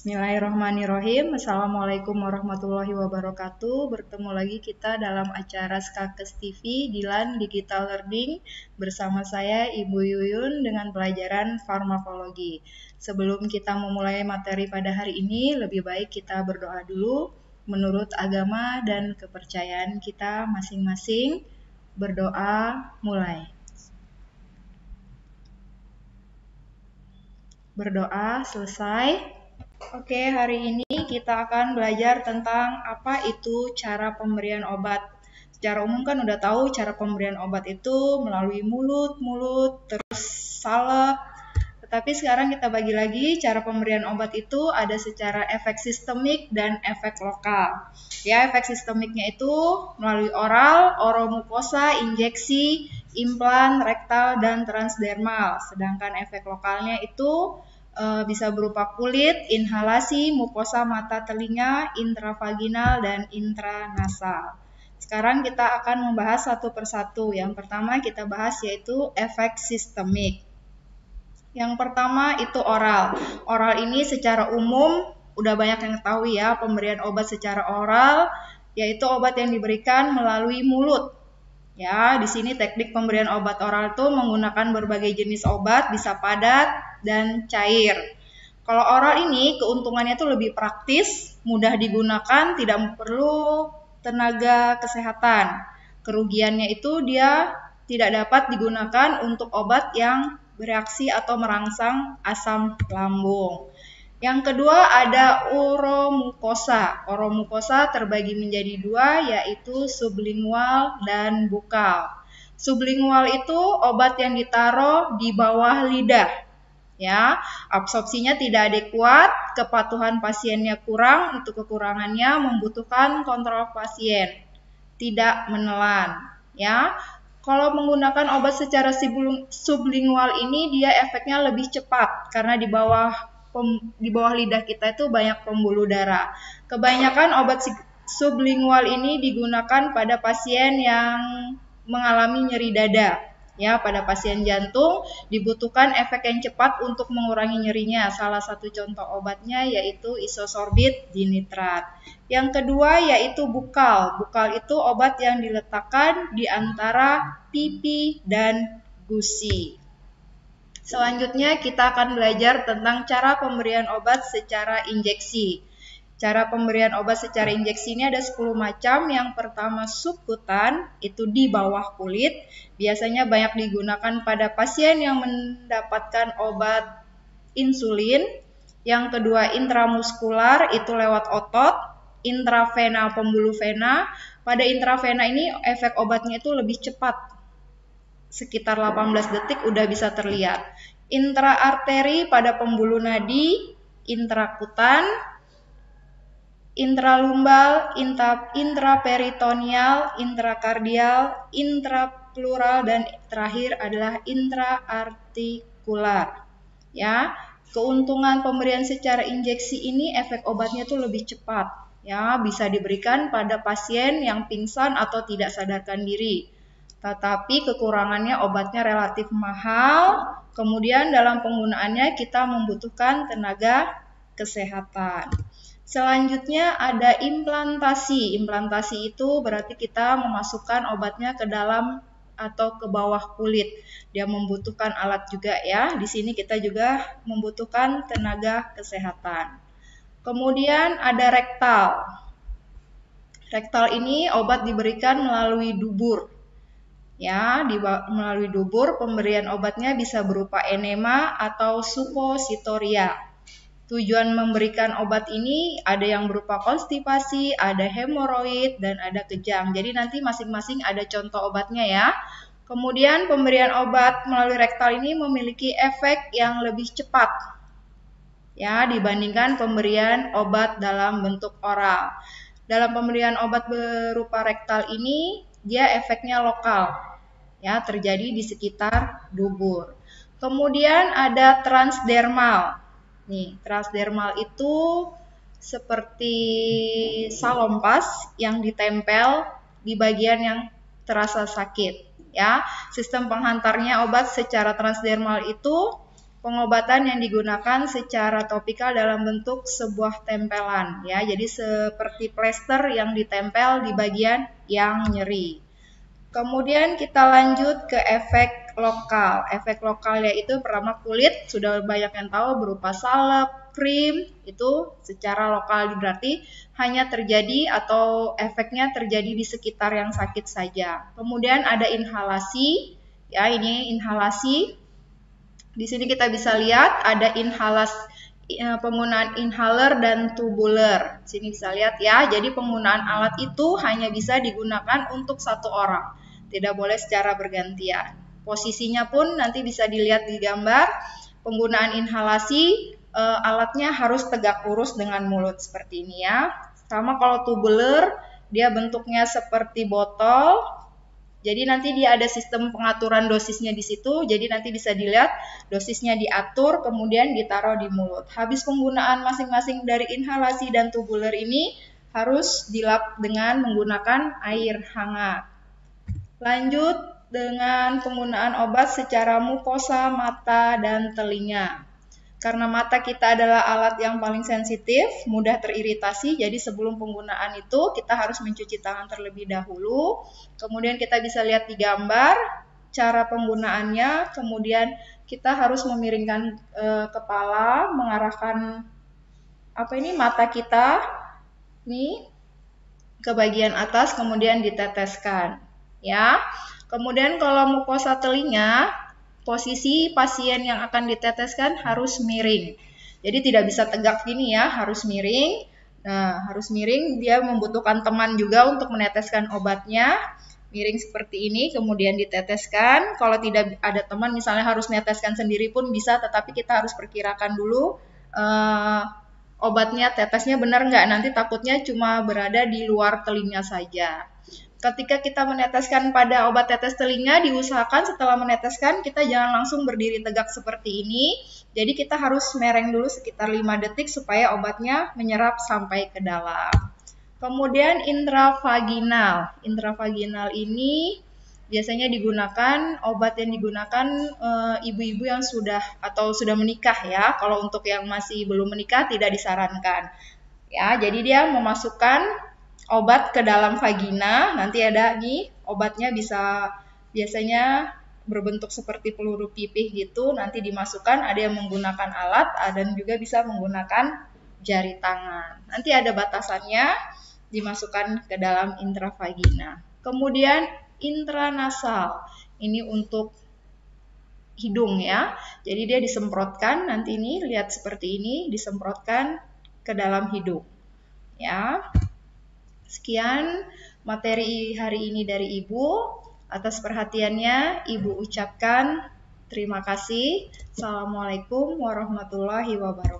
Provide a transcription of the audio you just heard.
Bismillahirrahmanirrahim. Assalamualaikum warahmatullahi wabarakatuh. Bertemu lagi kita dalam acara Skakes TV Dilan Digital Learning bersama saya Ibu Yuyun dengan pelajaran farmakologi. Sebelum kita memulai materi pada hari ini, lebih baik kita berdoa dulu menurut agama dan kepercayaan kita masing-masing. Berdoa mulai. Berdoa selesai. Oke, hari ini kita akan belajar tentang apa itu cara pemberian obat. Secara umum kan udah tahu cara pemberian obat itu melalui mulut, terus salep. Tetapi sekarang kita bagi lagi cara pemberian obat itu ada secara efek sistemik dan efek lokal. Ya, efek sistemiknya itu melalui oral, oromukosa, injeksi, implan, rektal, dan transdermal. Sedangkan efek lokalnya itu bisa berupa kulit, inhalasi, mukosa mata telinga, intravaginal, dan intranasal. Sekarang kita akan membahas satu persatu. Yang pertama kita bahas yaitu efek sistemik. Yang pertama itu oral. Oral ini secara umum udah banyak yang tahu ya, pemberian obat secara oral yaitu obat yang diberikan melalui mulut. Ya, di sini teknik pemberian obat oral itu menggunakan berbagai jenis obat, bisa padat dan cair. Kalau oral ini keuntungannya itu lebih praktis, mudah digunakan, tidak perlu tenaga kesehatan. Kerugiannya itu dia tidak dapat digunakan untuk obat yang bereaksi atau merangsang asam lambung. Yang kedua ada oromukosa. Oromukosa terbagi menjadi dua, yaitu sublingual dan bukal. Sublingual itu obat yang ditaruh di bawah lidah. Ya, absorpsinya tidak adekuat, kepatuhan pasiennya kurang, untuk kekurangannya membutuhkan kontrol pasien, tidak menelan. Ya, kalau menggunakan obat secara sublingual ini dia efeknya lebih cepat karena di bawah lidah kita itu banyak pembuluh darah. Kebanyakan obat sublingual ini digunakan pada pasien yang mengalami nyeri dada. Ya, pada pasien jantung dibutuhkan efek yang cepat untuk mengurangi nyerinya. Salah satu contoh obatnya yaitu isosorbit dinitrat. Yang kedua yaitu bukal. Bukal itu obat yang diletakkan di antara pipi dan gusi. Selanjutnya kita akan belajar tentang cara pemberian obat secara injeksi. Cara pemberian obat secara injeksi ini ada 10 macam. Yang pertama subkutan, itu di bawah kulit. Biasanya banyak digunakan pada pasien yang mendapatkan obat insulin. Yang kedua intramuskular, itu lewat otot. Intravena, pembuluh vena. Pada intravena ini efek obatnya itu lebih cepat. Sekitar 18 detik udah bisa terlihat. Intraarteri pada pembuluh nadi, intrakutan, intralumbal, intraperitoneal, intrakardial, intraplural, dan terakhir adalah intraartikular. Ya, keuntungan pemberian secara injeksi ini efek obatnya tuh lebih cepat. Ya, bisa diberikan pada pasien yang pingsan atau tidak sadarkan diri. Tetapi kekurangannya obatnya relatif mahal. Kemudian dalam penggunaannya kita membutuhkan tenaga kesehatan. Selanjutnya ada implantasi. Implantasi itu berarti kita memasukkan obatnya ke dalam atau ke bawah kulit. Dia membutuhkan alat juga ya. Di sini kita juga membutuhkan tenaga kesehatan. Kemudian ada rektal. Rektal ini obat diberikan melalui dubur. Ya, melalui dubur pemberian obatnya bisa berupa enema atau supositoria. Tujuan memberikan obat ini ada yang berupa konstipasi, ada hemoroid, dan ada kejang. Jadi nanti masing-masing ada contoh obatnya ya. Kemudian pemberian obat melalui rektal ini memiliki efek yang lebih cepat ya dibandingkan pemberian obat dalam bentuk oral. Dalam pemberian obat berupa rektal ini dia efeknya lokal ya, terjadi di sekitar dubur. Kemudian ada transdermal. Nih, transdermal itu seperti salompas yang ditempel di bagian yang terasa sakit. Ya, sistem penghantarnya obat secara transdermal itu Pengobatan yang digunakan secara topikal dalam bentuk sebuah tempelan ya. Jadi seperti plester yang ditempel di bagian yang nyeri. Kemudian kita lanjut ke efek lokal. Efek lokal yaitu pertama kulit, sudah banyak yang tahu berupa salep, krim, itu secara lokal berarti hanya terjadi atau efeknya terjadi di sekitar yang sakit saja. Kemudian ada inhalasi, ya ini inhalasi. Di sini kita bisa lihat ada penggunaan inhaler dan tubular. Sini bisa lihat ya, jadi penggunaan alat itu hanya bisa digunakan untuk satu orang. Tidak boleh secara bergantian. Posisinya pun nanti bisa dilihat di gambar. Penggunaan inhalasi, alatnya harus tegak lurus dengan mulut seperti ini ya. Sama kalau tubular, dia bentuknya seperti botol. Jadi nanti dia ada sistem pengaturan dosisnya di situ, jadi nanti bisa dilihat dosisnya diatur, kemudian ditaruh di mulut. Habis penggunaan masing-masing dari inhalasi dan tubular ini harus dilap dengan menggunakan air hangat. Lanjut dengan penggunaan obat secara mukosa, mata, dan telinga. Karena mata kita adalah alat yang paling sensitif, mudah teriritasi, jadi sebelum penggunaan itu kita harus mencuci tangan terlebih dahulu. Kemudian kita bisa lihat di gambar cara penggunaannya, kemudian kita harus memiringkan kepala, mengarahkan mata kita nih ke bagian atas, kemudian diteteskan. Ya. Kemudian kalau mukosa telinga, posisi pasien yang akan diteteskan harus miring. Jadi tidak bisa tegak gini ya, harus miring. Nah, harus miring, dia membutuhkan teman juga untuk meneteskan obatnya. Miring seperti ini, kemudian diteteskan. Kalau tidak ada teman, misalnya harus meneteskan sendiri pun bisa, tetapi kita harus perkirakan dulu obatnya, tetesnya benar nggak. Nanti takutnya cuma berada di luar telinga saja. Ketika kita meneteskan pada obat tetes telinga, diusahakan setelah meneteskan kita jangan langsung berdiri tegak seperti ini. Jadi kita harus mereng dulu sekitar 5 detik supaya obatnya menyerap sampai ke dalam. Kemudian intravaginal. Intravaginal ini biasanya digunakan, obat yang digunakan ibu-ibu yang sudah menikah ya. Kalau untuk yang masih belum menikah tidak disarankan. Ya, jadi dia memasukkan obat ke dalam vagina, nanti ada nih obatnya biasanya berbentuk seperti peluru pipih gitu, nanti dimasukkan, ada yang menggunakan alat, dan juga bisa menggunakan jari tangan. Nanti ada batasannya, dimasukkan ke dalam intravagina. Kemudian intranasal, ini untuk hidung ya, jadi dia disemprotkan, nanti ini lihat seperti ini, disemprotkan ke dalam hidung. Ya. Sekian materi hari ini dari Ibu. Atas perhatiannya, Ibu ucapkan terima kasih. Assalamualaikum warahmatullahi wabarakatuh.